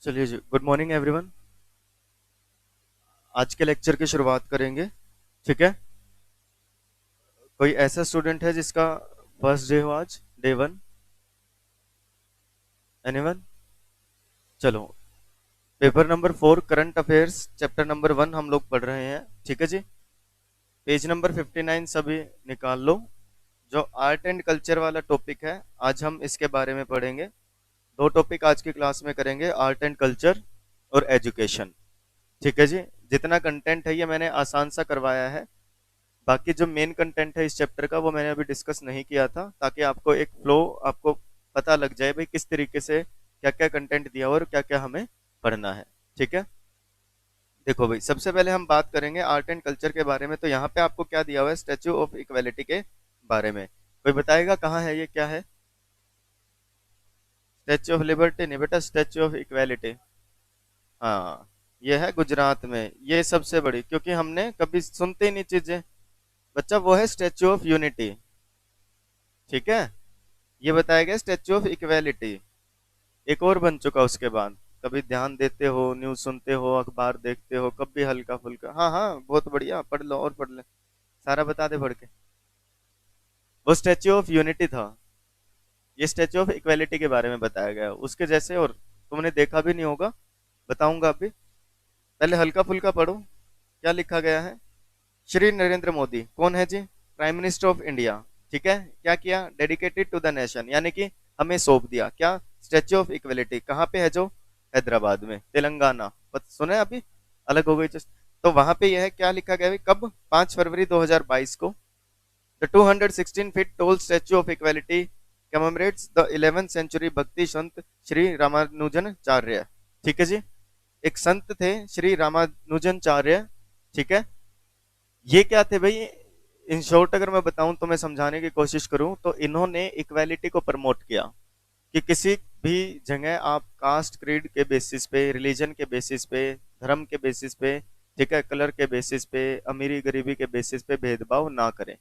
चलिए जी, good morning everyone. आज के लेक्चर की शुरुआत करेंगे। ठीक है। कोई ऐसा स्टूडेंट है जिसका फर्स्ट डे हो आज, डे वन? एनीवन? चलो, paper number 4 current affairs chapter number 1 हम लोग पढ़ रहे हैं। ठीक है जी। पेज नंबर 59 सभी निकाल लो। जो आर्ट एंड कल्चर वाला टॉपिक है, आज हम इसके बारे में पढ़ेंगे। दो टॉपिक आज की क्लास में करेंगे, आर्ट एंड कल्चर और एजुकेशन। ठीक है जी। जितना कंटेंट है ये मैंने आसान सा करवाया है। बाकी जो मेन कंटेंट है इस चैप्टर का वो मैंने अभी डिस्कस नहीं किया था, ताकि आपको एक फ्लो, आपको पता लग जाए भाई किस तरीके से क्या क्या कंटेंट दिया हुआ और क्या क्या हमें पढ़ना है। ठीक है। देखो भाई, सबसे पहले हम बात करेंगे आर्ट एंड कल्चर के बारे में। तो यहाँ पे आपको क्या दिया हुआ है, स्टैच्यू ऑफ इक्वालिटी के बारे में। कोई बताएगा कहाँ है, ये क्या है? स्टैच्यू ऑफ लिबर्टी नहीं बेटा, स्टैच्यू ऑफ इक्वालिटी। हाँ, ये है गुजरात में। ये सबसे बड़ी, क्योंकि हमने कभी सुनते ही नहीं चीजें बच्चा, वो है स्टैच्यू ऑफ यूनिटी। ठीक है। ये बताया गया स्टैच्यू ऑफ इक्वालिटी। एक और बन चुका उसके बाद। कभी ध्यान देते हो, न्यूज सुनते हो, अखबार देखते हो, कभी हल्का फुल्का? हाँ हाँ, बहुत बढ़िया, पढ़ लो और पढ़ ले। सारा बता दे पढ़ के। वो स्टैच्यू ऑफ यूनिटी था। ये स्टैच्यू ऑफ इक्वालिटी के बारे में बताया गया, उसके जैसे। और तुमने देखा भी नहीं होगा, बताऊंगा अभी। पहले हल्का फुल्का पढ़ो। क्या लिखा गया है? श्री नरेंद्र मोदी कौन है जी? Prime minister of India. ठीक है। क्या किया? डेडिकेटेड टू द नेशन, यानी कि हमें सौंप दिया क्या? Statue of equality. कहाँ पे है जो? हैदराबाद में, तेलंगाना। सुना है अभी? अलग हो गई तो वहां पे यह है, क्या लिखा गया है कब? 5 फरवरी 2022 को। The 216 feet tall statue of equality commemorates the 11th century bhakti sant Shri रामानुजनाचार्य। ठीक है जी। एक संत थे श्री रामानुजनाचार्य। ठीक है। ये क्या थे भाई? इन शॉर्ट अगर मैं बताऊं, तो मैं समझाने की कोशिश करूं, तो इन्होंने इक्वालिटी को प्रमोट किया कि किसी भी जगह आप कास्ट क्रीड के बेसिस पे, रिलीजन के बेसिस पे, धर्म के बेसिस पे, ठीक है, कलर के बेसिस पे, अमीरी गरीबी के बेसिस पे भेदभाव ना करें।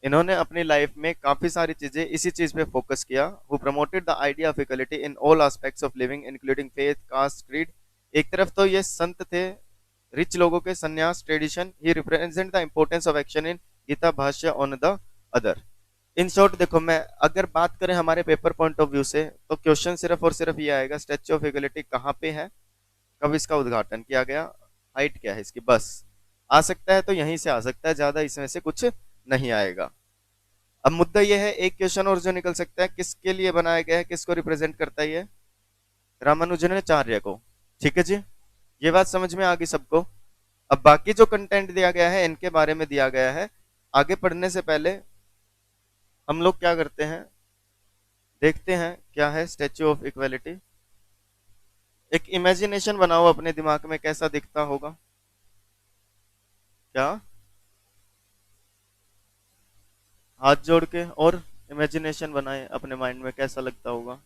इन्होंने अपनी लाइफ में काफी सारी चीजें इसी चीज पे फोकस किया। Who promoted the idea of equality in all aspects of living including faith, caste, creed. एक तरफ तो ये संत थे, रिच लोगों के sannyas tradition. He represent the importance of action in Gita Bhashya on the other. In short देखो, मैं अगर बात करें हमारे पेपर पॉइंट ऑफ व्यू से, तो क्वेश्चन सिर्फ और सिर्फ ये आएगा, स्टैच्यू ऑफ इक्वलिटी कहाँ पे है, कब इसका उद्घाटन किया गया, हाइट क्या है इसकी, बस। आ सकता है तो यहीं से आ सकता है, ज्यादा इसमें से कुछ नहीं आएगा। अब मुद्दा यह है, एक क्वेश्चन और जो निकल सकता है, किसके लिए बनाया गया है, किसको रिप्रेजेंट करता है ये? रामानुजनाचार्य को। ठीक है जी। ये बात समझ में आ गई सबको? अब बाकी जो कंटेंट दिया गया है इनके बारे में दिया गया है। आगे पढ़ने से पहले हम लोग क्या करते हैं, देखते हैं क्या है स्टैच्यू ऑफ इक्वालिटी। एक इमेजिनेशन बनाओ अपने दिमाग में, कैसा दिखता होगा? क्या? हाथ जोड़ के और इमेजिनेशन बनाए अपने माइंड में, कैसा लगता होगा?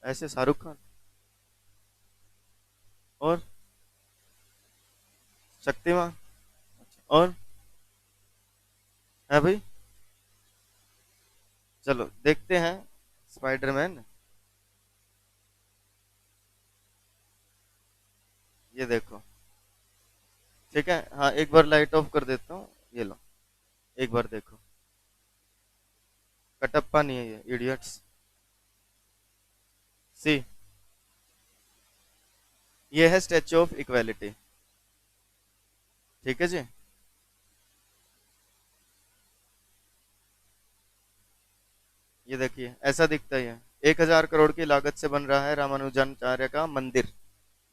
ऐसे शाहरुख खान? और शक्तिमान? और है भाई? चलो देखते हैं। स्पाइडरमैन। ये देखो। ठीक है, हाँ, एक बार लाइट ऑफ कर देता हूँ। ये लो, एक बार देखो। कटप्पा नहीं है ये, इडियट्स। सी, ये है स्टैच्यू ऑफ इक्वालिटी। ठीक है जी। ये देखिए, ऐसा दिखता है ये। 1,000 करोड़ की लागत से बन रहा है रामानुजाचार्य का मंदिर।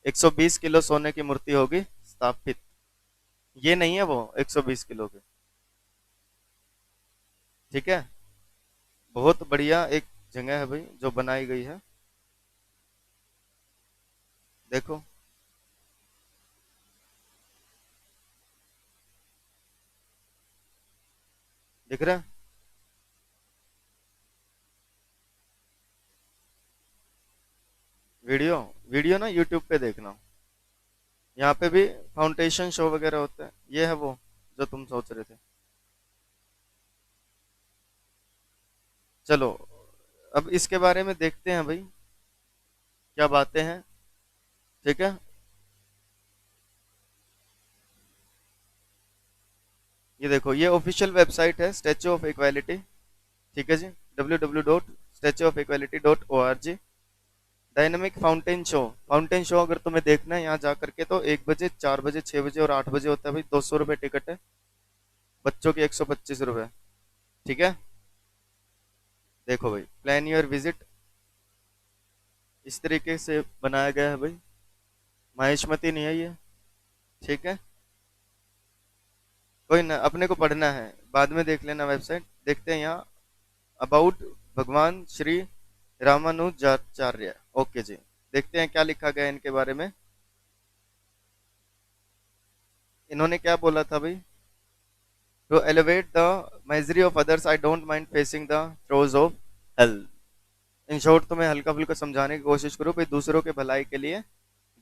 120 किलो सोने की मूर्ति होगी स्थापित। ये नहीं है वो 120 किलो की। ठीक है। बहुत बढ़िया एक जगह है भाई जो बनाई गई है। देखो, दिख रहा है? वीडियो, वीडियो ना यूट्यूब पे देखना। यहाँ पे भी फाउंडेशन शो वगैरह होता है। ये है वो जो तुम सोच रहे थे। चलो, अब इसके बारे में देखते हैं भाई। क्या बातें हैं। ठीक है, ये देखो, ये ऑफिशियल वेबसाइट है स्टैच्यू ऑफ इक्वालिटी। ठीक है जी, www.statueofequality.org। डायनामिक फाउंटेन शो अगर तुम्हें देखना है यहाँ जा करके तो 1 बजे, 4 बजे, 6 बजे और 8 बजे होता है भाई। 200 रुपये टिकट है, बच्चों की 125 रुपये। ठीक है, देखो भाई, प्लान योर विजिट, इस तरीके से बनाया गया है भाई। माहिष्मती नहीं है ये। ठीक है, कोई ना, अपने को पढ़ना है, बाद में देख लेना वेबसाइट। देखते हैं यहाँ, अबाउट भगवान श्री रामानुजाचार्य। ओके जी, देखते हैं क्या लिखा गया है इनके बारे में। इन्होंने क्या बोला था भाई, to elevate the misery of others I don't mind facing the throes of hell. In short तो मैं हल्का फुल्का समझाने की कोशिश करूँ भाई, दूसरों के भलाई के लिए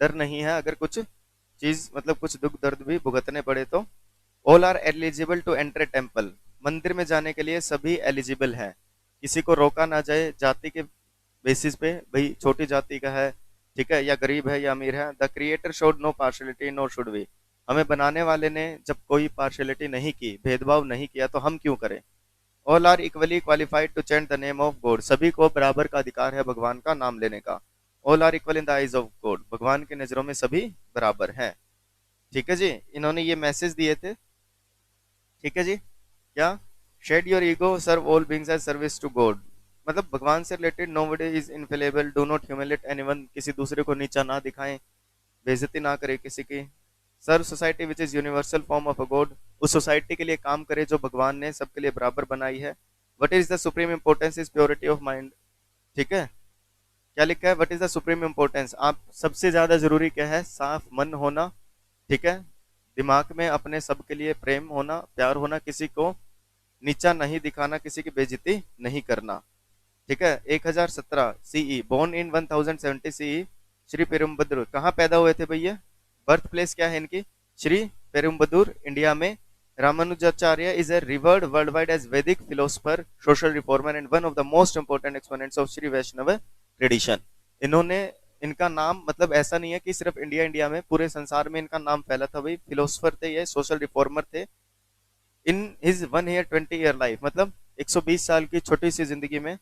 डर नहीं है, अगर कुछ चीज मतलब कुछ दुख दर्द भी भुगतने पड़े तो। All are eligible to enter temple, मंदिर में जाने के लिए सभी एलिजिबल हैं, किसी को रोका ना जाए जाति के बेसिस पे, भाई छोटी जाति का है, ठीक है, या गरीब है या अमीर है। The creator showed no partiality nor should we, हमें बनाने वाले ने जब कोई पार्शलिटी नहीं की, भेदभाव नहीं किया, तो हम क्यों करें। All are equally qualified to chant the name of God, सभी को बराबर का अधिकार है भगवान का नाम लेने का। All are equal in the eyes of God, भगवान की नजरों में सभी बराबर हैं। ठीक है जी, इन्होंने ये मैसेज दिए थे। ठीक है जी, क्या, shed your ego serve all beings as service to God, मतलब भगवान से related nobody is infallible, do not humiliate anyone, किसी दूसरे को नीचा ना दिखाएं, बेइज्जती ना करे किसी की। Serve society which is universal form of a god, उस सोसाइटी के लिए काम करे जो भगवान ने सबके लिए बराबर बनाई है। What is the supreme importance is purity of mind. ठीक है, क्या लिखा है, what is the supreme importance, आप सबसे ज्यादा जरूरी क्या है, साफ मन होना। ठीक है, दिमाग में अपने सबके लिए प्रेम होना, प्यार होना, किसी को नीचा नहीं दिखाना, किसी की बेइज्जती नहीं करना। ठीक है, 1017 CE, born in 1070 CE, Shri Perumbudur, कहाँ पैदा हुए थे भैया, बर्थ प्लेस क्या है इनकी, श्री पेरुम्बदूर, इंडिया में। Ramanujacharya is a revered world wide as Vedic philosopher, social reformer and one of the most important exponents of Shri Vaishnava tradition. इन्होंने, इनका नाम मतलब ऐसा नहीं है कि सिर्फ इंडिया इंडिया में, पूरे संसार में इनका नाम फैला था भाई। फिलोसफर थे ये, सोशल रिफॉर्मर थे। In his 1 year 20 year life, मतलब 120 साल की छोटी सी जिंदगी में,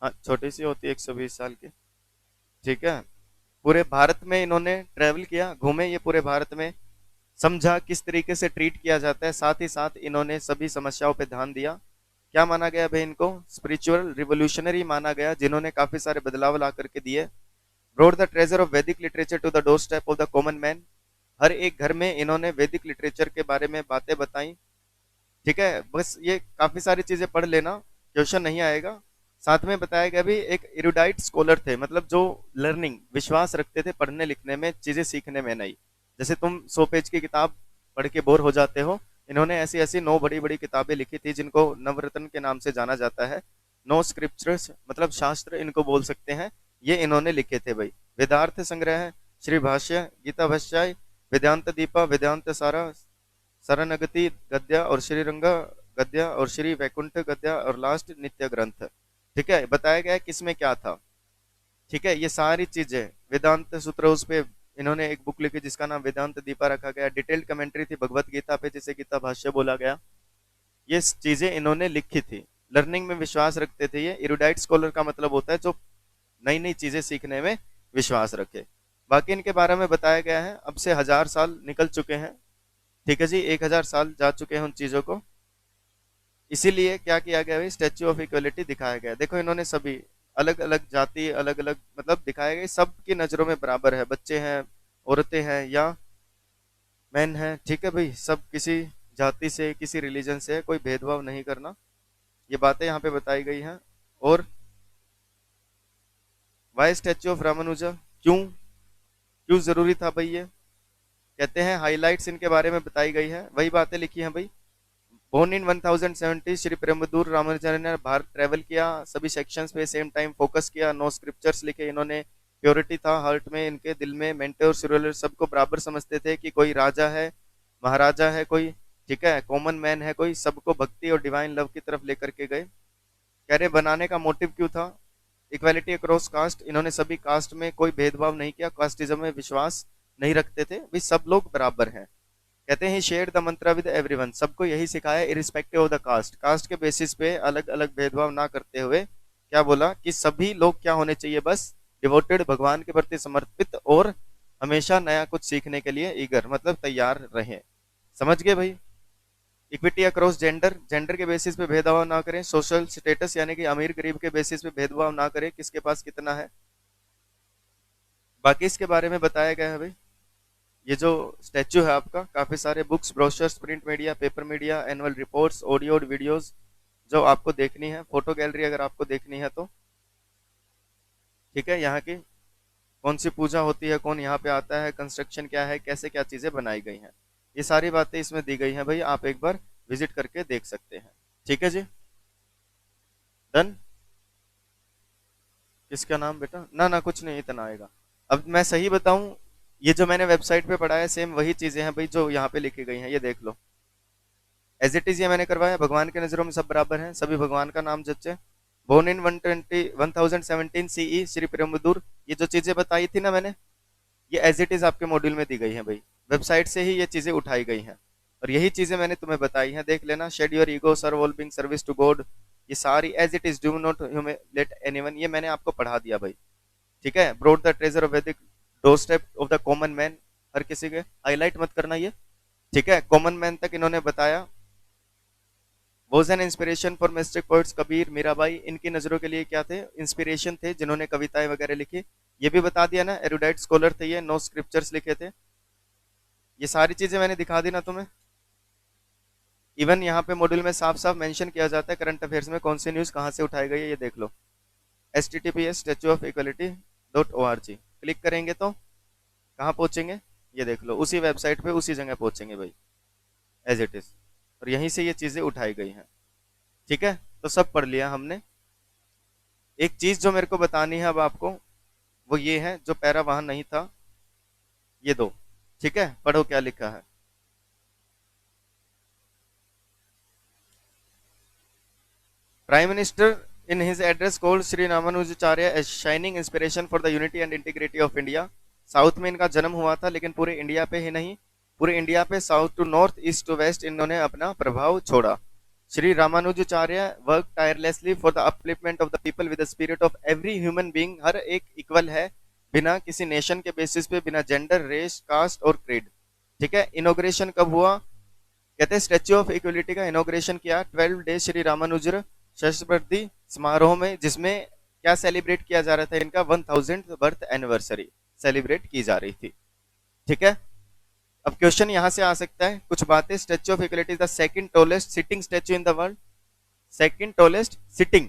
हाँ छोटी सी होती है 120 साल की। ठीक है, पूरे भारत में इन्होंने ट्रेवल किया, घूमे ये पूरे भारत में, समझा किस तरीके से ट्रीट किया जाता है, साथ ही साथ इन्होंने सभी समस्याओं पे ध्यान दिया। क्या माना गया भाई इनको, स्पिरिचुअल रिवोल्यूशनरी माना गया, जिन्होंने काफी सारे बदलाव ला करके दिए। Brought the treasure of Vedic literature to the doorstep of the common man, हर एक घर में इन्होंने वैदिक लिटरेचर के बारे में बातें बताई। ठीक है, बस ये काफी सारी चीजें पढ़ लेना, क्वेश्चन नहीं आएगा। साथ में बताया गया भी एक इरुडाइट स्कॉलर थे, मतलब जो लर्निंग विश्वास रखते थे पढ़ने लिखने में, चीजें सीखने में नहीं। जैसे तुम 100 पेज की किताब पढ़ के बोर हो जाते हो, इन्होंने ऐसी ऐसी 9 बड़ी बड़ी किताबें लिखी थी जिनको नवरत्न के नाम से जाना जाता है। नो स्क्रिप्चर्स मतलब शास्त्र इनको बोल सकते हैं, ये इन्होंने लिखे थे भाई। वेदार्थ संग्रह, श्री भाष्य, गीता भाष्य, वेदांत दीपा, वेदांत सारा, शरणगति गद्या और श्रीरंगा गद्या और श्री वैकुंठ गद्या और लास्ट नित्य ग्रंथ। ठीक है, बताया गया है किसमें क्या था। ठीक है, ये सारी चीजें वेदांत सूत्र, उस पे इन्होंने एक बुक लिखी जिसका नाम वेदांत दीपा रखा गया। डिटेल्ड कमेंट्री थी भगवत गीता पे, जिसे गीता भाष्य बोला गया। ये चीजें इन्होंने लिखी थी, लर्निंग में विश्वास रखते थे ये। इरुडाइट स्कॉलर का मतलब होता है जो नई नई चीजें सीखने में विश्वास रखे। बाकी इनके बारे में बताया गया है, अब से 1000 साल निकल चुके हैं। ठीक है जी, 1000 साल जा चुके हैं उन चीजों को, इसीलिए क्या किया गया है, स्टैच्यू ऑफ इक्वलिटी दिखाया गया। देखो इन्होंने सभी अलग अलग जाति, अलग अलग मतलब दिखाया गया, सबकी नजरों में बराबर है, बच्चे हैं, औरतें हैं या मैन हैं। ठीक है भाई, सब किसी जाति से, किसी रिलीजन से कोई भेदभाव नहीं करना, ये बातें यहाँ पे बताई गई हैं। और वाई स्टैच्यू ऑफ रामानुजा, क्यों क्यों जरूरी था भाई ये, कहते हैं हाइलाइट्स इनके बारे में बताई गई है, वही बातें लिखी हैं भाई। बोर्न इन 1070 श्री पेरुम्बदूर, रामानुजाचार्य ने भारत ट्रेवल किया, सभी सेक्शंस पे सेम टाइम फोकस किया, नो स्क्रिप्चर्स लिखे इन्होंने। प्योरिटी था हार्ट में, इनके दिल में, मेंटोर सिरुलर सबको बराबर समझते थे कि कोई राजा है, महाराजा है कोई, ठीक है, कॉमन मैन है कोई, सबको भक्ति और डिवाइन लव की तरफ लेकर के गए। कह रहे बनाने का मोटिव क्यों था, इक्वालिटी अक्रॉस कास्ट, इन्होंने सभी कास्ट में कोई भेदभाव नहीं किया, कास्टिज्म में विश्वास नहीं रखते थे, भी सब लोग बराबर हैं। कहते हैं share the mantra with everyone, सबको यही सिखाया irrespective of the caste, caste के बेसिस पे अलग अलग भेदभाव ना करते हुए क्या बोला कि सभी लोग क्या होने चाहिए, बस डिवोटेड, भगवान के प्रति समर्पित और हमेशा नया कुछ सीखने के लिए ईगर, मतलब तैयार रहे। समझ गए भाई? इक्विटी अक्रॉस जेंडर, जेंडर के बेसिस पे भेदभाव ना करें, सोशल स्टेटस यानी कि अमीर गरीब के बेसिस पे भेदभाव ना करें, किसके पास कितना है, बाकी इसके बारे में बताया गया है भाई। ये जो स्टैचू है आपका, काफी सारे books, brochures, print media, paper media, annual reports, audio और वीडियोस जो आपको देखनी है, फोटो गैलरी अगर आपको देखनी है तो ठीक है, यहाँ की कौन सी पूजा होती है, कौन यहाँ पे आता है, कंस्ट्रक्शन क्या है, कैसे क्या चीजें बनाई गई हैं, ये सारी बातें इसमें दी गई हैं भाई, आप एक बार विजिट करके देख सकते हैं। ठीक है जी, डन। किसका नाम बेटा? ना ना कुछ नहीं, इतना आएगा। अब मैं सही बताऊं, ये जो मैंने वेबसाइट पे पढ़ा है सेम वही चीजें हैं भाई जो यहाँ पे लिखी गई हैं, ये देख लो, एज इट इज ये मैंने करवाया। भगवान की नजरों में सब बराबर हैं, सभी भगवान का नाम जपते। बोर्न इन 1017 सीई श्री पेरुम्बदूर, ये जो चीजें बताई थी ना मैंने, ये एज इट इज आपके मॉड्यूल में दी गई हैं भाई, वेबसाइट से ही ये चीजें उठाई गई हैं और यही चीजें मैंने तुम्हें बताई हैं, देख लेना। Shed your ego, serve all being, service to god, ये सारी as it is, do not humiliate anyone, ये मैंने आपको पढ़ा दिया भाई। ठीक है, brought the treasure of Vedic doorstep of the common man, हर किसी के हाईलाइट मत करना ये, ठीक है, कॉमन मैन तक इन्होंने बताया। Was an inspiration for mistake poets Kabir, Mirabai, इनकी नजरों के लिए क्या थे, इंस्पिरेशन थे, जिन्होंने कविताएं वगैरह लिखी, ये भी बता दिया ना। एरुडाइट स्कॉलर थे ये, नो स्क्रिप्चर्स लिखे थे, ये सारी चीजें मैंने दिखा दी ना तुम्हें। इवन यहाँ पे मॉड्यूल में साफ साफ मेंशन किया जाता है करंट अफेयर्स में कौन सी न्यूज कहाँ से उठाई गई है, ये देख लो। https statue of equality .org click करेंगे तो कहाँ पहुंचेंगे, ये देख लो, उसी वेबसाइट पे उसी जगह पहुंचेंगे भाई, एज इट इज, और यहीं से ये चीजें उठाई गई हैं। ठीक है, तो सब पढ़ लिया हमने। एक चीज जो मेरे को बतानी है अब आपको, वो ये है, जो पैरा वहां नहीं था, ये दो। ठीक है, पढ़ो क्या लिखा है। Prime minister in his address called Shri Ramanujacharya a shining inspiration for the unity and integrity of India. South में इनका जन्म हुआ था, लेकिन पूरे इंडिया पे ही नहीं, पूरे इंडिया पे south to north, east to west इन्होंने अपना प्रभाव छोड़ा। Shri Ramanujacharya work tirelessly for the upliftment of the people with the spirit of every human being, हर एक इक्वल है, बिना किसी नेशन के बेसिस पे, बिना जेंडर, रेस, कास्ट और क्रीड। ठीक है, इनोग्रेशन कब हुआ, कहते हैं स्टेच्यू ऑफ इक्वलिटी का इनोग्रेशन किया 12 डे श्री रामानुजर शताब्दी समारोह में, जिसमें क्या सेलिब्रेट किया जा रहा था, इनका 1000th बर्थ एनिवर्सरी सेलिब्रेट की जा रही थी। ठीक है, अब क्वेश्चन यहां से आ सकता है कुछ बातें। Statue of equality is the second tallest sitting statue in the world, second tallest sitting.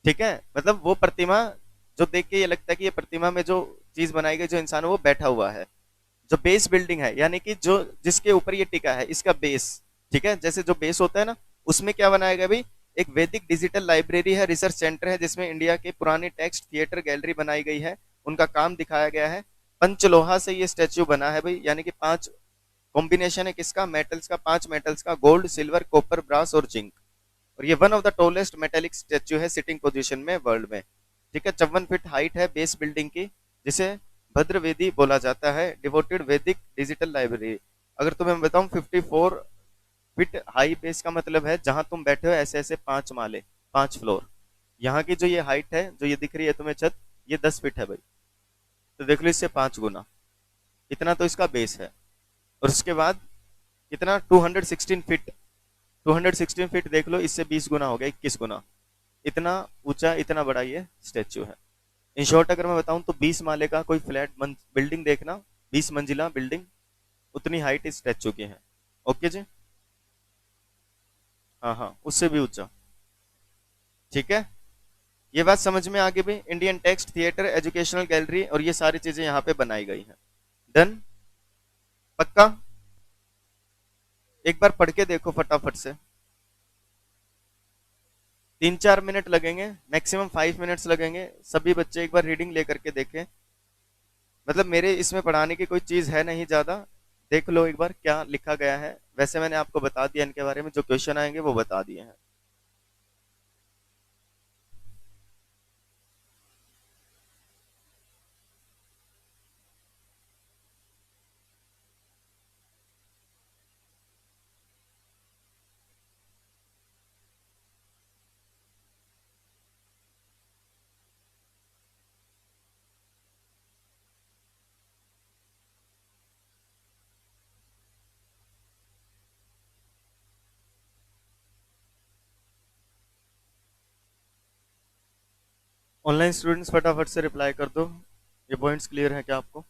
ठीक है, मतलब वो प्रतिमा जो देख के ये लगता है कि ये प्रतिमा में जो चीज बनाई गई, जो इंसान है वो बैठा हुआ है। जो बेस बिल्डिंग है, यानी कि जो जिसके ऊपर ये टिका है, इसका बेस, ठीक है, जैसे जो बेस होता है ना, उसमें क्या बनाया गया भाई, एक वैदिक डिजिटल लाइब्रेरी है, रिसर्च सेंटर है, जिसमें इंडिया के पुराने टेक्स्ट, थिएटर, गैलरी बनाई गई है, उनका काम दिखाया गया है। पंचलोहा से ये स्टेच्यू बना है भाई, यानी कि 5 कॉम्बिनेशन है किसका, मेटल्स का, 5 मेटल्स का, गोल्ड, सिल्वर, कॉपर, ब्रास और जिंक। और ये one of the tallest metallic statue है सिटिंग पोजीशन में वर्ल्ड में। ठीक है, 54 फीट हाइट है बेस बिल्डिंग की, जिसे भद्रवेदी बोला जाता है, डिवोटेड वैदिक डिजिटल लाइब्रेरी। अगर तुम्हें मैं बताऊं 54 फीट हाई बेस का मतलब है जहां तुम बैठे हो ऐसे ऐसे 5 माले, 5 फ्लोर। यहाँ की जो ये हाइट है, जो ये दिख रही है तुम्हें छत, ये 10 फीट है भाई, तो देख लो इससे 5 गुना, इतना तो इसका बेस है। और उसके बाद कितना, 216 फीट, 216 फीट देख लो, इससे 20 गुना हो गया, 21 गुना, इतना ऊंचा, इतना बड़ा ये स्टेच्यू है। इन शॉर्ट अगर मैं बताऊं तो 20 माले का कोई फ्लैट बिल्डिंग देखना, 20 मंजिला बिल्डिंग, उतनी हाइट इस स्टेच्यू की है। ओके जी, हाँ हाँ, उससे भी ऊंचा। ठीक है, ये बात समझ में आ गई भी। Indian text, theatre, educational gallery और ये सारी चीजें यहाँ पे बनाई गई हैं। डन, पक्का? एक बार पढ़ के देखो फटाफट से, 3-4 मिनट लगेंगे, मैक्सिमम 5 मिनट्स लगेंगे। सभी बच्चे एक बार रीडिंग लेकर के देखें, मतलब मेरे इसमें पढ़ाने की कोई चीज है नहीं ज्यादा। देख लो एक बार क्या लिखा गया है, वैसे मैंने आपको बता दिया इनके बारे में, जो क्वेश्चन आएंगे वो बता दिए हैं। ऑनलाइन स्टूडेंट्स फटाफट से रिप्लाई कर दो। ये पॉइंट्स क्लियर है क्या आपको?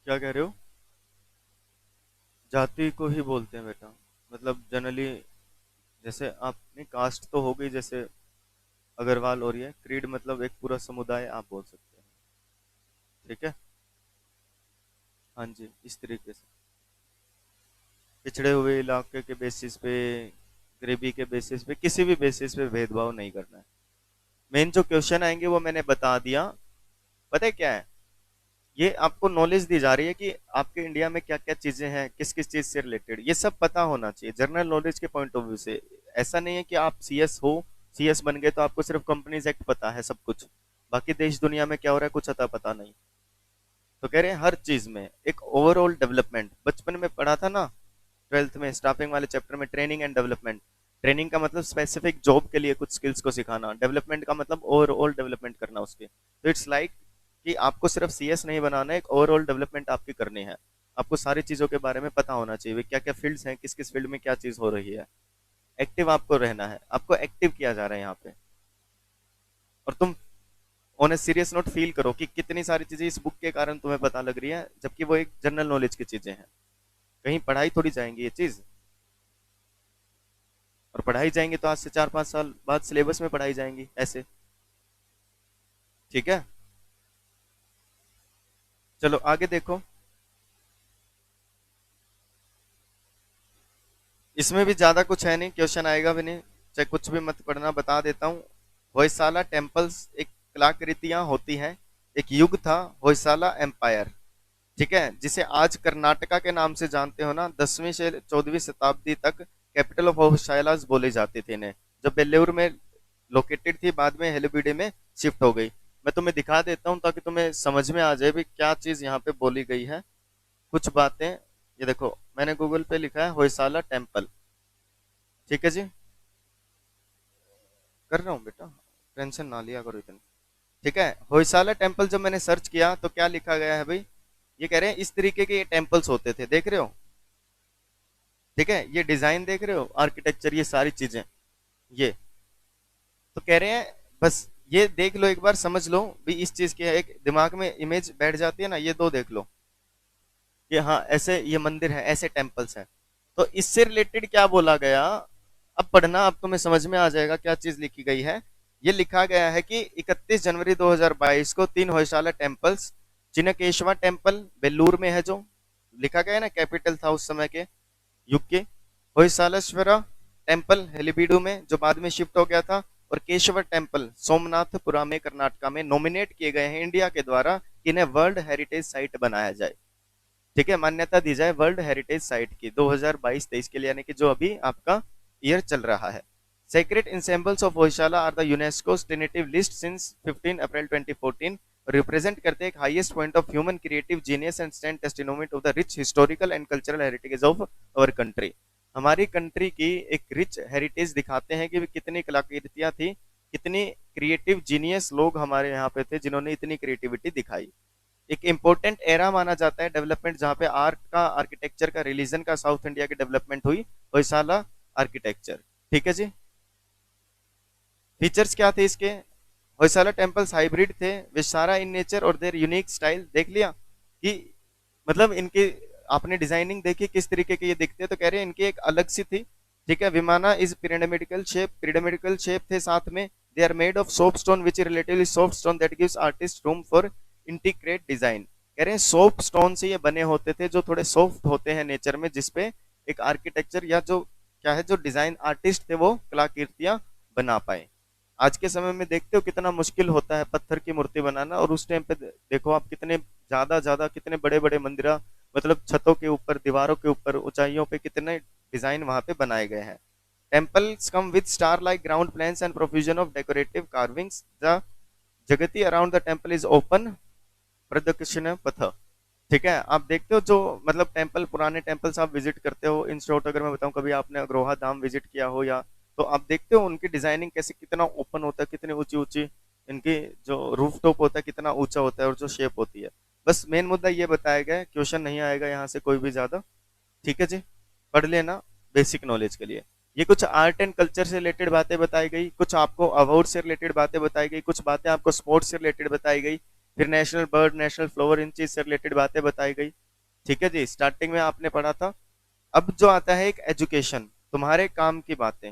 क्या कह रहे हो? जाति को ही बोलते हैं बेटा। मतलब जनरली, जैसे आपने कास्ट तो हो गई, जैसे अग्रवाल, और ये क्रीड मतलब एक पूरा समुदाय आप बोल सकते हैं। ठीक है। हाँ जी, इस तरीके से पिछड़े हुए इलाके के बेसिस पे, गरीबी के बेसिस पे, किसी भी बेसिस पे भेदभाव नहीं करना है। मेन जो क्वेश्चन आएंगे वो मैंने बता दिया। पता है क्या है? ये आपको नॉलेज दी जा रही है कि आपके इंडिया में क्या क्या चीजें हैं, किस किस चीज से रिलेटेड, ये सब पता होना चाहिए जनरल नॉलेज के पॉइंट ऑफ व्यू से। ऐसा नहीं है कि आप सीएस हो, सीएस बन गए तो आपको सिर्फ कंपनीज एक्ट पता है सब कुछ, बाकी देश दुनिया में क्या हो रहा है कुछ अता पता नहीं। तो कह रहे हैं हर चीज में एक ओवरऑल डेवलपमेंट, बचपन में पढ़ा था ना, ट्वेल्थ में स्टाफिंग वाले चैप्टर में, ट्रेनिंग एंड डेवलपमेंट। ट्रेनिंग का मतलब स्पेसिफिक जॉब के लिए कुछ स्किल्स को सिखाना, डेवलपमेंट का मतलब ओवरऑल डेवलपमेंट करना उसके। तो इट्स लाइक कि आपको सिर्फ सीएस नहीं बनाना है, एक ओवरऑल डेवलपमेंट आपकी करनी है। आपको सारी चीजों के बारे में पता होना चाहिए, क्या क्या फील्ड्स हैं, किस किस फील्ड में क्या चीज हो रही है। एक्टिव आपको रहना है, आपको एक्टिव किया जा रहा है यहाँ पे। और तुम on a serious note feel करो कि कितनी सारी चीजें इस बुक के कारण तुम्हें पता लग रही है, जबकि वो एक जनरल नॉलेज की चीजें हैं। कहीं पढ़ाई थोड़ी जाएंगी ये चीज। और पढ़ाई जाएंगे तो आज से 4-5 साल बाद सिलेबस में पढ़ाई जाएंगी ऐसे। ठीक है। चलो आगे देखो। इसमें भी ज्यादा कुछ है नहीं, क्वेश्चन आएगा भी नहीं, चाहे कुछ भी मत पढ़ना, बता देता हूँ। होयसाला टेम्पल्स एक कलाकृतियां होती हैं। एक युग था होयसाला एम्पायर, ठीक है, जिसे आज कर्नाटका के नाम से जानते हो ना। 10वीं से 14वीं शताब्दी तक कैपिटल ऑफ होयसालास बोली जाती थी इन्हें। जब बेल्लूर में लोकेटेड थी, बाद में हेलिबीडे में शिफ्ट हो गई। मैं तुम्हें दिखा देता हूँ ताकि तुम्हें समझ में आ जाए भी क्या चीज यहाँ पे बोली गई है, कुछ बातें। ये देखो, मैंने गूगल पे लिखा है होयसाला टेम्पल। ठीक है जी, कर रहा हूँ बेटा, टेंशन ना लिया करो इतनी। ठीक है, होयसाला टेम्पल जब मैंने सर्च किया तो क्या लिखा गया है भाई, ये कह रहे हैं इस तरीके के ये टेम्पल्स होते थे, देख रहे हो? ठीक है, ये डिजाइन देख रहे हो, आर्किटेक्चर, ये सारी चीजें, ये तो कह रहे हैं बस ये देख लो एक बार, समझ लो भी इस चीज की एक दिमाग में इमेज बैठ जाती है ना, ये दो देख लो कि हाँ ऐसे ये मंदिर है, ऐसे टेम्पल्स हैं। तो इससे रिलेटेड क्या बोला गया, अब पढ़ना, अब तुम्हें समझ में आ जाएगा क्या चीज लिखी गई है। ये लिखा गया है कि 31 जनवरी 2022 को 3 होयसाला टेम्पल्स, चिनकेशवा टेम्पल बेल्लूर में है, जो लिखा गया है ना, कैपिटल था उस समय के युग के। होयसालेश्वरा टेम्पल हेलिबीडू में, जो बाद में शिफ्ट हो गया था। और केशवर टेम्पल सोमनाथपुरा में कर्नाटका में नॉमिनेट किए गए हैं इंडिया के द्वारा कि इन्हें वर्ल्ड हेरिटेज साइट बनाया जाए। ठीक है, मान्यता दी जाए वर्ल्ड हेरिटेज साइट की 2022-23 के लिए, यानी कि जो अभी आपका ईयर चल रहा है। Sacred ensembles of Hoysala are the UNESCO tentative list since 15 April 2014, represent करते हैं एक highest point of human creative genius and stand testimony of the rich historical and cultural heritage of our country. हमारी country की एक rich heritage दिखाते हैं कि कितनी कलाकृतियां थी, कितनी क्रिएटिव जीनियस लोग हमारे यहाँ पे थे जिन्होंने इतनी क्रिएटिविटी दिखाई। एक इम्पोर्टेंट एरा माना जाता है डेवलपमेंट, जहाँ पे आर्ट का, आर्किटेक्चर का, रिलीजन का साउथ इंडिया की डेवलपमेंट हुई, होयसाला आर्किटेक्चर। ठीक है जी। फीचर्स क्या थे इसके? होयसाला टेम्पल्स हाइब्रिड थे, विस्तारा इन नेचर और देयर यूनिक स्टाइल। देख लिया कि मतलब इनके, आपने डिजाइनिंग देखी किस तरीके के ये दिखते हैं, तो कह रहे हैं इनकी एक अलग सी थी। ठीक है, vimana is pyramidical shape, pyramidical shape थे साथ में। They are made of soapstone which relatively soft stone that gives artist room for integrate design. कह रहे हैं सोप स्टोन से ये बने होते थे, जो थोड़े सॉफ्ट होते हैं नेचर में, जिसपे एक आर्किटेक्चर या जो क्या है, जो डिजाइन आर्टिस्ट थे वो कलाकृतियां बना पाए। आज के समय में देखते हो कितना मुश्किल होता है पत्थर की मूर्ति बनाना, और उस टाइम पे देखो आप कितने ज्यादा ज्यादा कितने बड़े बड़े मंदिर, मतलब छतों के ऊपर, दीवारों के ऊपर, ऊंचाइयों पे कितने डिजाइन वहां पे बनाए गए हैं। Temples come with star like ground plans and profusion of decorative carvings. The jagati around the temple is open pradakshina path. ठीक है, आप देखते हो जो मतलब टेम्पल, पुराने टेम्पल्स आप विजिट करते हो, इन शॉर्ट अगर मैं बताऊं, कभी आपने अग्रोहा धाम विजिट किया हो या तो आप देखते हो उनकी डिजाइनिंग कैसे, कितना ओपन होता है, कितनी ऊंची ऊंची इनकी जो रूफ टॉप होता है कितना ऊंचा होता है, और जो शेप होती है। बस मेन मुद्दा ये बताया गया है, क्वेश्चन नहीं आएगा यहाँ से कोई भी ज्यादा। ठीक है जी, पढ़ लेना बेसिक नॉलेज के लिए। ये कुछ आर्ट एंड कल्चर से रिलेटेड बातें बताई गई, कुछ आपको अवार्ड से रिलेटेड बातें बताई गई, कुछ बातें आपको स्पोर्ट्स से रिलेटेड बताई गई, फिर नेशनल बर्ड, नेशनल फ्लावर, इन चीज से रिलेटेड बातें बताई गई। ठीक है जी, स्टार्टिंग में आपने पढ़ा था। अब जो आता है एक एजुकेशन, तुम्हारे काम की बातें।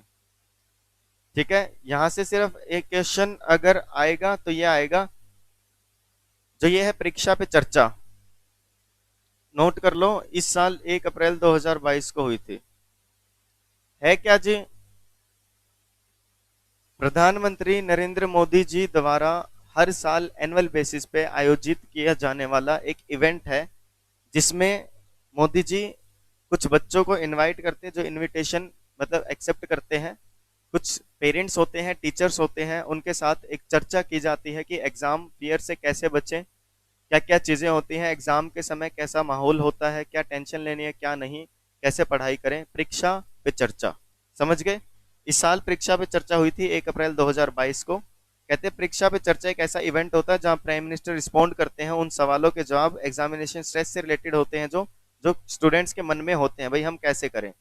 ठीक है, यहां से सिर्फ एक क्वेश्चन अगर आएगा तो ये आएगा, जो ये है परीक्षा पे चर्चा। नोट कर लो, इस साल 1 अप्रैल 2022 को हुई थी। है क्या जी? प्रधानमंत्री नरेंद्र मोदी जी द्वारा हर साल एनुअल बेसिस पे आयोजित किया जाने वाला एक इवेंट है, जिसमें मोदी जी कुछ बच्चों को इनवाइट करते हैं, जो इनविटेशन मतलब एक्सेप्ट करते हैं। कुछ पेरेंट्स होते हैं, टीचर्स होते हैं, उनके साथ एक चर्चा की जाती है कि एग्जाम फियर से कैसे बचें, क्या क्या चीजें होती हैं एग्जाम के समय, कैसा माहौल होता है, क्या टेंशन लेनी है क्या नहीं, कैसे पढ़ाई करें। परीक्षा पे चर्चा, समझ गए? इस साल परीक्षा पे चर्चा हुई थी 1 अप्रैल 2022 को। कहते हैं परीक्षा पे चर्चा एक ऐसा इवेंट होता है जहां प्राइम मिनिस्टर रिस्पॉन्ड करते हैं उन सवालों के जवाब एग्जामिनेशन स्ट्रेस से रिलेटेड होते हैं, जो जो स्टूडेंट्स के मन में होते हैं, भाई हम कैसे करें।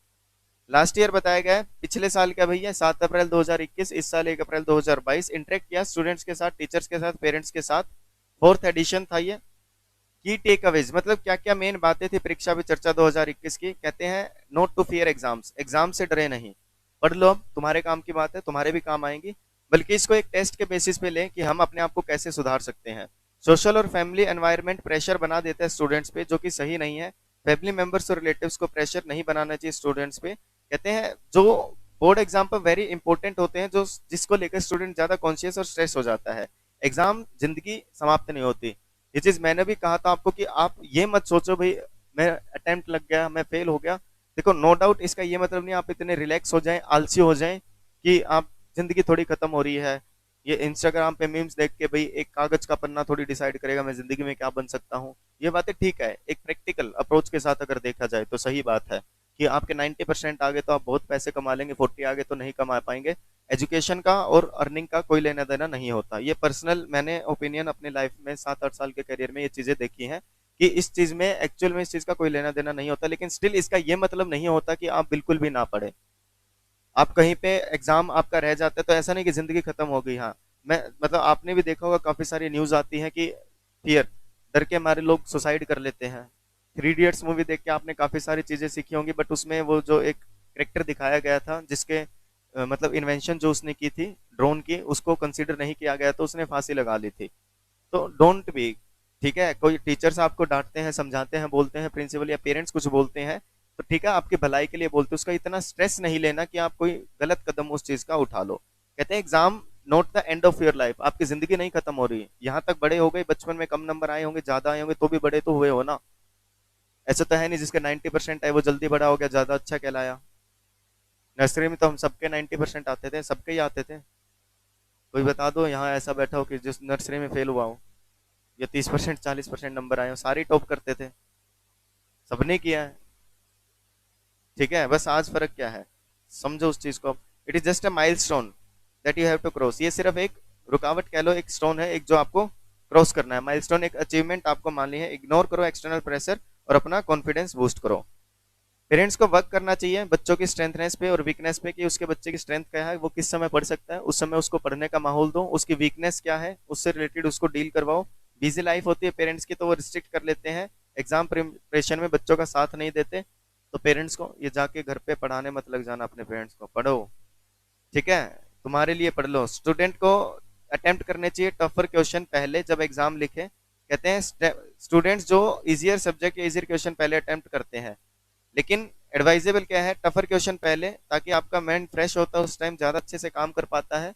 लास्ट ईयर बताया गया है, पिछले साल क्या भैया 7 अप्रैल 2021, इस साल 1 अप्रैल 2022 इंटरेक्ट किया स्टूडेंट्स के साथ, टीचर्स के साथ, पेरेंट्स के साथ। फोर्थ एडिशन था ये। की टेक अवेज मतलब क्या क्या मेन बातें थी परीक्षा पे चर्चा 2021 की। कहते हैं not to fear exams, exam से डरे नहीं। पढ़ लो, अब तुम्हारे काम की बात है, तुम्हारे भी काम आएंगी। बल्कि इसको एक टेस्ट के बेसिस पे लें कि हम अपने आप को कैसे सुधार सकते हैं। सोशल और फैमिली एनवायरनमेंट प्रेशर बना देता है स्टूडेंट्स पे, जो कि सही नहीं है। फैमिली मेंबर्स और रिलेटिव्स को प्रेशर नहीं बनाना चाहिए स्टूडेंट्स पे। कहते हैं जो बोर्ड एग्जाम पर वेरी इंपॉर्टेंट होते हैं, जो जिसको लेकर स्टूडेंट ज्यादा कॉन्शियस और स्ट्रेस हो जाता है। एग्जाम जिंदगी समाप्त नहीं होती। ये चीज मैंने भी कहा था आपको कि आप ये मत सोचो भाई मैं अटेम्प्ट लग गया, मैं फेल हो गया। देखो नो डाउट इसका ये मतलब नहीं आप इतने रिलैक्स हो जाएं, आलसी हो जाएं कि आप जिंदगी थोड़ी खत्म हो रही है। ये इंस्टाग्राम पे मीम्स देख के भाई एक कागज का पन्ना थोड़ी डिसाइड करेगा मैं जिंदगी में क्या बन सकता हूँ। ये बातें ठीक है, एक प्रैक्टिकल अप्रोच के साथ अगर देखा जाए तो सही बात है कि आपके 90% आ गए तो आप बहुत पैसे कमा लेंगे, 40 आ गए तो नहीं कमा पाएंगे। एजुकेशन का और अर्निंग का कोई लेना देना नहीं होता। ये पर्सनल मैंने ओपिनियन अपने लाइफ में 7-8 साल के करियर में ये चीजें देखी हैं कि इस चीज में एक्चुअल में इस चीज का कोई लेना देना नहीं होता। लेकिन स्टिल इसका ये मतलब नहीं होता कि आप बिल्कुल भी ना पढ़े। आप कहीं पे एग्जाम आपका रह जाता है तो ऐसा नहीं कि जिंदगी खत्म हो गई। हाँ, मैं मतलब आपने भी देखा होगा काफी सारी न्यूज आती है कि फियर, डर के मारे लोग सुसाइड कर लेते हैं। 3 इडियट्स मूवी देख के आपने काफी सारी चीजें सीखी होंगी, बट उसमें वो जो एक करेक्टर दिखाया गया था जिसके मतलब इन्वेंशन जो उसने की थी ड्रोन की, उसको कंसीडर नहीं किया गया तो उसने फांसी लगा ली थी। तो डोंट बी, ठीक है, कोई टीचर्स आपको डांटते हैं, समझाते हैं, बोलते हैं, प्रिंसिपल या पेरेंट्स कुछ बोलते हैं तो ठीक है आपकी भलाई के लिए बोलते हैं, उसका इतना स्ट्रेस नहीं लेना कि आप कोई गलत कदम उस चीज का उठा लो। कहते हैं exam not the end of your life, आपकी जिंदगी नहीं खत्म हो रही। यहाँ तक बड़े हो गए, बचपन में कम नंबर आए होंगे, ज्यादा आए होंगे, तो भी बड़े तो हुए हो ना। ऐसा तो है नहीं जिसके 90% आए वो जल्दी बड़ा हो गया, ज्यादा अच्छा कहलाया। नर्सरी में तो हम सबके 90% आते थे, सबके ही आते थे। कोई बता दो यहाँ ऐसा बैठा हो कि जिस नर्सरी में फेल हुआ हो या 30% 40% नंबर आए हो, सारे टॉप करते थे, सबने किया है। ठीक है, बस आज फर्क क्या है, समझो उस चीज को। It is just a milestone that you have to cross. ये सिर्फ एक रुकावट कह लो, एक स्टोन है, एक जो आपको क्रॉस करना है। माइलस्टोन एक अचीवमेंट आपको मान ली है। इग्नोर करो एक्सटर्नल प्रेशर और अपना कॉन्फिडेंस बूस्ट करो। पेरेंट्स को वर्क करना चाहिए बच्चों की स्ट्रेंथनेस पे और वीकनेस पे, कि उसके बच्चे की स्ट्रेंथ क्या है, वो किस समय पढ़ सकता है, उस समय उसको पढ़ने का माहौल दो। उसकी वीकनेस क्या है, उससे रिलेटेड उसको डील करवाओ। बिजी लाइफ होती है पेरेंट्स की तो वो रिस्ट्रिक्ट कर लेते हैं, एग्जाम प्रिपरेशन में बच्चों का साथ नहीं देते। तो पेरेंट्स को ये जाके घर पे पढ़ाने मत लग जाना, अपने पेरेंट्स को पढ़ो। ठीक है, तुम्हारे लिए पढ़ लो। स्टूडेंट को अटेम्प्ट करने चाहिए टफर क्वेश्चन पहले जब एग्जाम लिखे। कहते हैं स्टूडेंट्स जो इजियर सब्जेक्ट या इजियर क्वेश्चन पहले अटेम्प्ट करते हैं, लेकिन एडवाइजेबल क्या है, टफर क्वेश्चन पहले, ताकि आपका माइंड फ्रेश होता है, उस टाइम ज्यादा अच्छे से काम कर पाता है।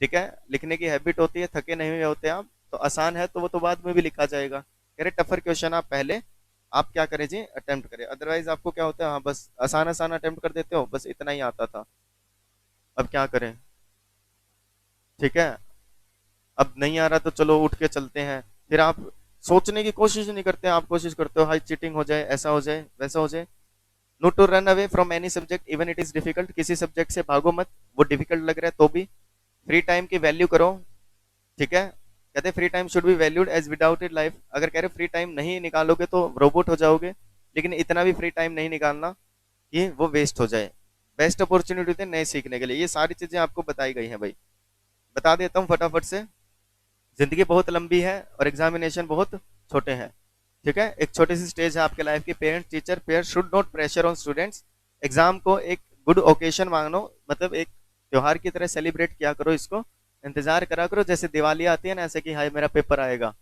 ठीक है, लिखने की हैबिट होती है, थके नहीं हुए होते आप, तो आसान है तो वो तो बाद में भी लिखा जाएगा। कह रहे टफर क्वेश्चन आप पहले आप क्या करें जी, अटेम्प्ट करें। अदरवाइज आपको क्या होता है, हाँ बस आसान आसान अटेम्प्ट कर देते हो, बस इतना ही आता था, अब क्या करें। ठीक है, अब नहीं आ रहा तो चलो उठ के चलते हैं। फिर आप सोचने की कोशिश नहीं करते, आप कोशिश करते हो हाई चीटिंग हो जाए, ऐसा हो जाए, वैसा हो जाए। No to run away from any subject even it is difficult, किसी सब्जेक्ट से भागो मत, वो डिफिकल्ट लग रहा है तो भी फ्री टाइम की वैल्यू करो। ठीक है, कहते free time should be valued as without it life, अगर कह रहे फ्री टाइम नहीं निकालोगे तो रोबोट हो जाओगे, लेकिन इतना भी फ्री टाइम नहीं निकालना कि वो वेस्ट हो जाए। बेस्ट अपॉर्चुनिटी होती है नए सीखने के लिए। ये सारी चीजें आपको बताई गई हैं भाई, बता देता हूँ फटाफट से। जिंदगी बहुत लंबी है और एग्जामिनेशन बहुत छोटे हैं। ठीक है, एक छोटी सी स्टेज है आपके लाइफ की। Parents teacher pair should not pressure on students. Exam को एक गुड ओकेशन मानो, मतलब एक त्योहार की तरह सेलिब्रेट किया करो इसको। इंतजार करा करो, जैसे दिवाली आती है ना, ऐसे कि हाय मेरा पेपर आएगा,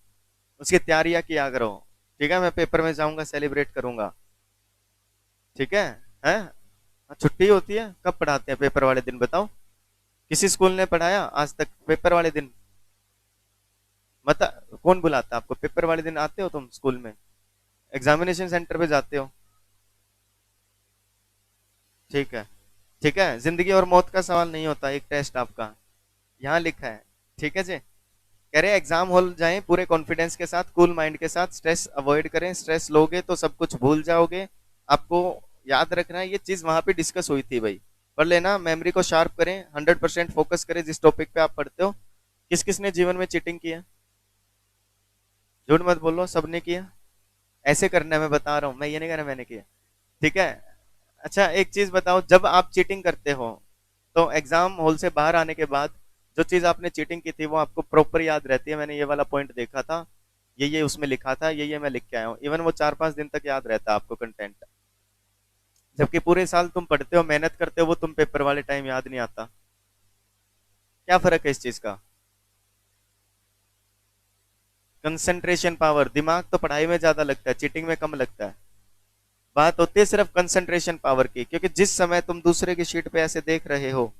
उसकी तैयारियां किया करो। ठीक है, मैं पेपर में जाऊंगा, सेलिब्रेट करूंगा। ठीक है। छुट्टी होती है कब पढ़ाते हैं पेपर वाले दिन, बताओ? किसी स्कूल ने पढ़ाया आज तक पेपर वाले दिन? बता, कौन बुलाता है आपको पेपर वाले दिन? आते हो तुम स्कूल में? एग्जामिनेशन सेंटर पे जाते हो? ठीक है। ठीक है, जिंदगी और मौत का सवाल नहीं होता एक टेस्ट आपका, यहाँ लिखा है। ठीक है जी, कह रहे एग्जाम हॉल जाएं पूरे कॉन्फिडेंस के साथ, कूल माइंड के साथ, स्ट्रेस अवॉइड करें। स्ट्रेस लोगे तो सब कुछ भूल जाओगे। आपको याद रखना है, ये चीज वहां पे डिस्कस हुई थी भाई, पढ़ लेना। मेमोरी को शार्प करें, 100% फोकस करें जिस टॉपिक पे आप पढ़ते हो। किस किस ने जीवन में चीटिंग किया? झूठ मत बोलो, सबने किया। ऐसे करना है, मैं बता रहा हूँ, मैं ये नहीं कह रहा मैंने किया। ठीक है। अच्छा एक चीज बताओ, जब आप चीटिंग करते हो तो एग्जाम हॉल से बाहर आने के बाद जो चीज आपने चीटिंग की थी वो आपको प्रॉपर याद रहती है? मैंने ये वाला पॉइंट देखा था, ये उसमें लिखा था, ये मैं लिख के आया हूँ। इवन वो 4-5 दिन तक याद रहता है आपको कंटेंट, जबकि पूरे साल तुम पढ़ते हो, मेहनत करते हो, वो तुम पेपर वाले टाइम याद नहीं आता। क्या फर्क है इस चीज का? कंसंट्रेशन पावर, दिमाग तो पढ़ाई में ज्यादा लगता है, चीटिंग में कम लगता है। बात होती है सिर्फ कंसंट्रेशन पावर की, क्योंकि जिस समय तुम दूसरे की शीट पे ऐसे देख रहे हो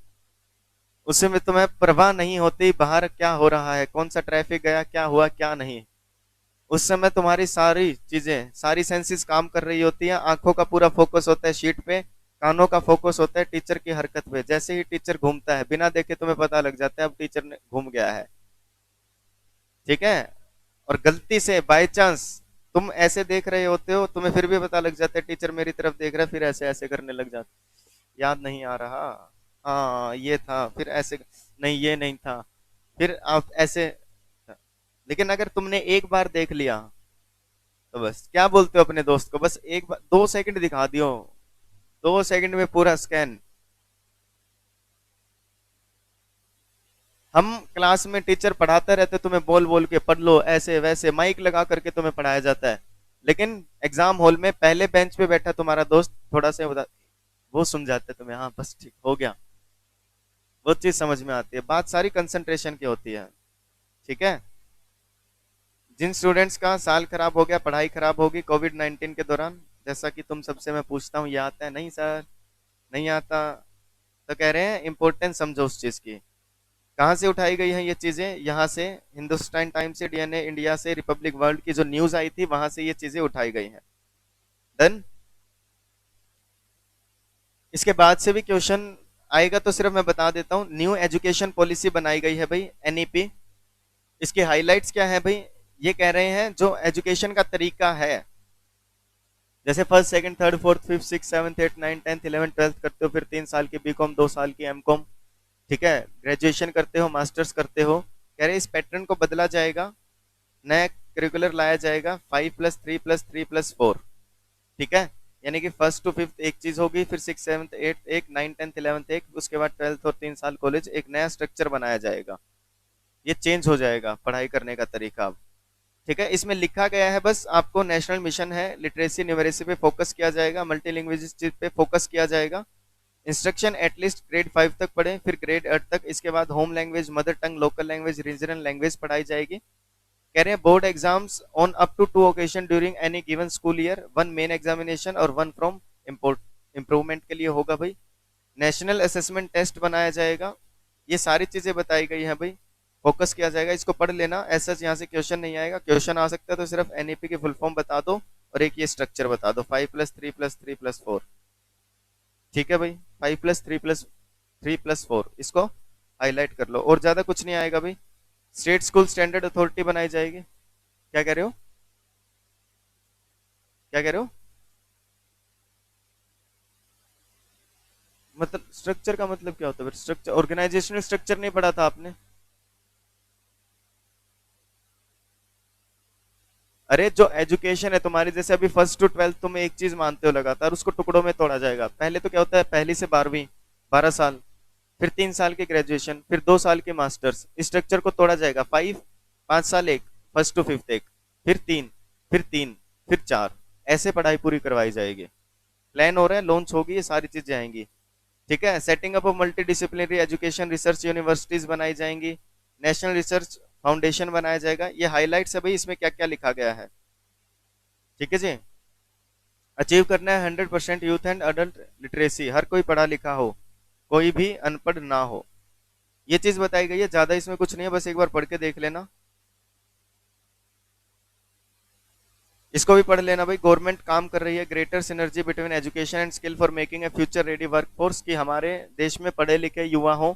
उस समय तुम्हें परवाह नहीं होती बाहर क्या हो रहा है, कौन सा ट्रैफिक गया, क्या हुआ क्या नहीं। उस समय तुम्हारी सारी चीजें, सारी सेंसेस काम कर रही होती है। आंखों का पूरा फोकस होता है शीट पे, कानों का फोकस होता है टीचर की हरकत पे। जैसे ही टीचर घूमता है बिना देखे तुम्हें पता लग जाता है अब टीचर ने घूम गया है। ठीक है, और गलती से बाय चांस तुम ऐसे देख रहे होते हो, तुम्हें फिर भी पता लग जाता है टीचर मेरी तरफ देख रहा है, फिर ऐसे ऐसे करने लग जाते। याद नहीं आ रहा, हाँ ये था, फिर ऐसे, नहीं ये नहीं था, फिर आप ऐसे। लेकिन अगर तुमने एक बार देख लिया तो बस क्या बोलते हो अपने दोस्त को, बस एक बार 2 सेकंड दिखा दियो, 2 सेकंड में पूरा स्कैन। हम क्लास में टीचर पढ़ाते रहते, तुम्हें बोल बोल के पढ़ लो, ऐसे वैसे माइक लगा करके तुम्हें पढ़ाया जाता है। लेकिन एग्जाम हॉल में पहले बेंच पे बैठा तुम्हारा दोस्त थोड़ा सा वो सुन जाते तुम्हें, हाँ बस ठीक हो गया, वो चीज समझ में आती है। बात सारी कंसंट्रेशन की होती है। ठीक है, जिन स्टूडेंट्स का साल खराब हो गया, पढ़ाई खराब होगी कोविड-19 के दौरान, जैसा कि तुम सबसे मैं पूछता हूँ, ये आता है? नहीं सर, नहीं आता। तो कह रहे हैं इंपॉर्टेंस समझो उस चीज की। कहाँ से उठाई गई हैं ये चीजें? यहाँ से, हिंदुस्तान टाइम्स से, डीएनए इंडिया से, रिपब्लिक वर्ल्ड की जो न्यूज आई थी वहां से ये चीजें उठाई गई हैं। डन। इसके बाद से भी क्वेश्चन आएगा तो सिर्फ मैं बता देता हूँ, न्यू एजुकेशन पॉलिसी बनाई गई है भाई, एनईपी। इसके हाइलाइट्स क्या है भाई? ये कह रहे हैं जो एजुकेशन का तरीका है, जैसे first second third fourth fifth six seventh eight nine tenth eleven twelfth करते हो, फिर 3 साल की बीकॉम, 2 साल की एमकॉम, ठीक है, ग्रेजुएशन करते हो, मास्टर्स करते हो, कह रहे इस पैटर्न को बदला जाएगा। नया करिकुलर लाया जाएगा, 5+3+3+4। ठीक है, यानी कि फर्स्ट टू फिफ्थ एक चीज होगी, फिर सिक्स सेवंथ एट एक, नाइन टेंथ इलेवंथ एक, उसके बाद ट्वेल्थ और 3 साल कॉलेज, एक नया स्ट्रक्चर बनाया जाएगा। ये चेंज हो जाएगा पढ़ाई करने का तरीका अब। ठीक है, इसमें लिखा गया है बस आपको, नेशनल मिशन है, लिटरेसी न्यूमरेसी पे फोकस किया जाएगा, मल्टी लैंग्वेज पे फोकस किया जाएगा। इंस्ट्रक्शन एटलीस्ट ग्रेड 5 तक पढ़े, फिर ग्रेड 8 तक। इसके बाद home language, mother tongue, local language, regional language पढ़ाई जाएगी। कह रहे हैं board exams on up to 2 occasion during any given school year, 1 main examination और 1 फ्रॉम इम्प्रूवमेंट के लिए होगा भाई। नेशनल असेसमेंट टेस्ट बनाया जाएगा। ये सारी चीजें बताई गई हैं भाई, फोकस किया जाएगा, इसको पढ़ लेना। ऐसा यहाँ से क्वेश्चन नहीं आएगा, क्वेश्चन आ सकता है तो सिर्फ एनईपी की फुल फॉर्म बता दो और एक ये स्ट्रक्चर बता दो, 5+3+3+4। ठीक है भाई, 5+3+3+4, इसको हाईलाइट कर लो, और ज्यादा कुछ नहीं आएगा भाई। स्टेट स्कूल स्टैंडर्ड अथॉरिटी बनाई जाएगी। क्या कह रहे हो? क्या कह रहे हो? मतलब स्ट्रक्चर का मतलब क्या होता है? स्ट्रक्चर, ऑर्गेनाइजेशनल स्ट्रक्चर नहीं पढ़ा था आपने? अरे जो एजुकेशन है तुम्हारी, जैसे अभी फर्स्ट टू ट्वेल्थ तुम एक चीज मानते हो लगातार, उसको टुकड़ों में तोड़ा जाएगा। पहले तो क्या होता है, पहली से 12वीं 12 साल, फिर 3 साल की ग्रेजुएशन, फिर 2 साल के मास्टर्स। इस स्ट्रक्चर को तोड़ा जाएगा। 5 5 साल एक, फर्स्ट टू फिफ्थ एक, फिर 3, फिर 3, फिर 4, ऐसे पढ़ाई पूरी करवाई जाएगी। प्लान हो रहा है, लॉन्च होगी, ये सारी चीजें आएंगी। ठीक है। Setting up of multi disciplinary education research universities बनाई जाएंगी। नेशनल रिसर्च फाउंडेशन बनाया जाएगा। ये हाईलाइट्स है भाई, इसमें क्या क्या लिखा गया है। ठीक है जी। अचीव करना है 100% यूथ एंड अडल्ट लिटरेसी, हर कोई पढ़ा लिखा हो, कोई भी अनपढ़ ना हो। ये चीज बताई गई है, ज्यादा इसमें कुछ नहीं है, बस एक बार पढ़ के देख लेना। इसको भी पढ़ लेना भाई। गवर्नमेंट काम कर रही है greater synergy between education and skill for making a future ready workforce, की हमारे देश में पढ़े लिखे युवा हो।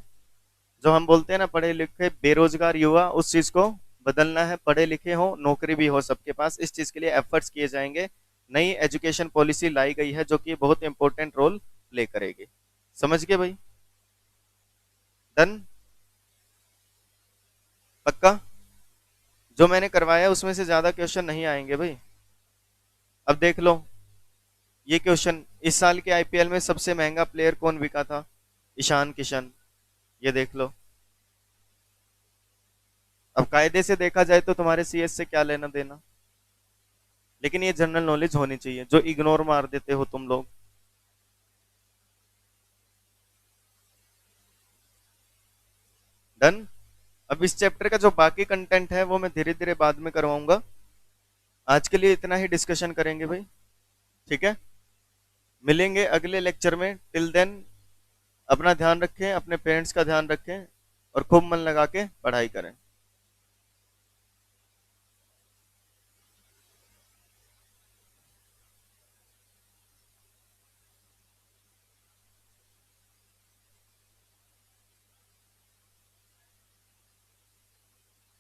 जो हम बोलते हैं ना, पढ़े लिखे बेरोजगार युवा, उस चीज को बदलना है। पढ़े लिखे हो, नौकरी भी हो सबके पास, इस चीज के लिए एफर्ट्स किए जाएंगे। नई एजुकेशन पॉलिसी लाई गई है जो कि बहुत इंपॉर्टेंट रोल प्ले करेगी। समझ गए भाई? डन? पक्का? जो मैंने करवाया उसमें से ज्यादा क्वेश्चन नहीं आएंगे भाई। अब देख लो, ये क्वेश्चन, इस साल के आईपीएल में सबसे महंगा प्लेयर कौन बिका था? ईशान किशन। ये देख लो। अब कायदे से देखा जाए तो तुम्हारे सीएस से क्या लेना देना, लेकिन ये जनरल नॉलेज होनी चाहिए, जो इग्नोर मार देते हो तुम लोग। डन? अब इस चैप्टर का जो बाकी कंटेंट है वो मैं धीरे धीरे बाद में करवाऊंगा। आज के लिए इतना ही डिस्कशन करेंगे भाई। ठीक है। मिलेंगे अगले लेक्चर में। टिल देन अपना ध्यान रखें, अपने पेरेंट्स का ध्यान रखें, और खूब मन लगा के पढ़ाई करें।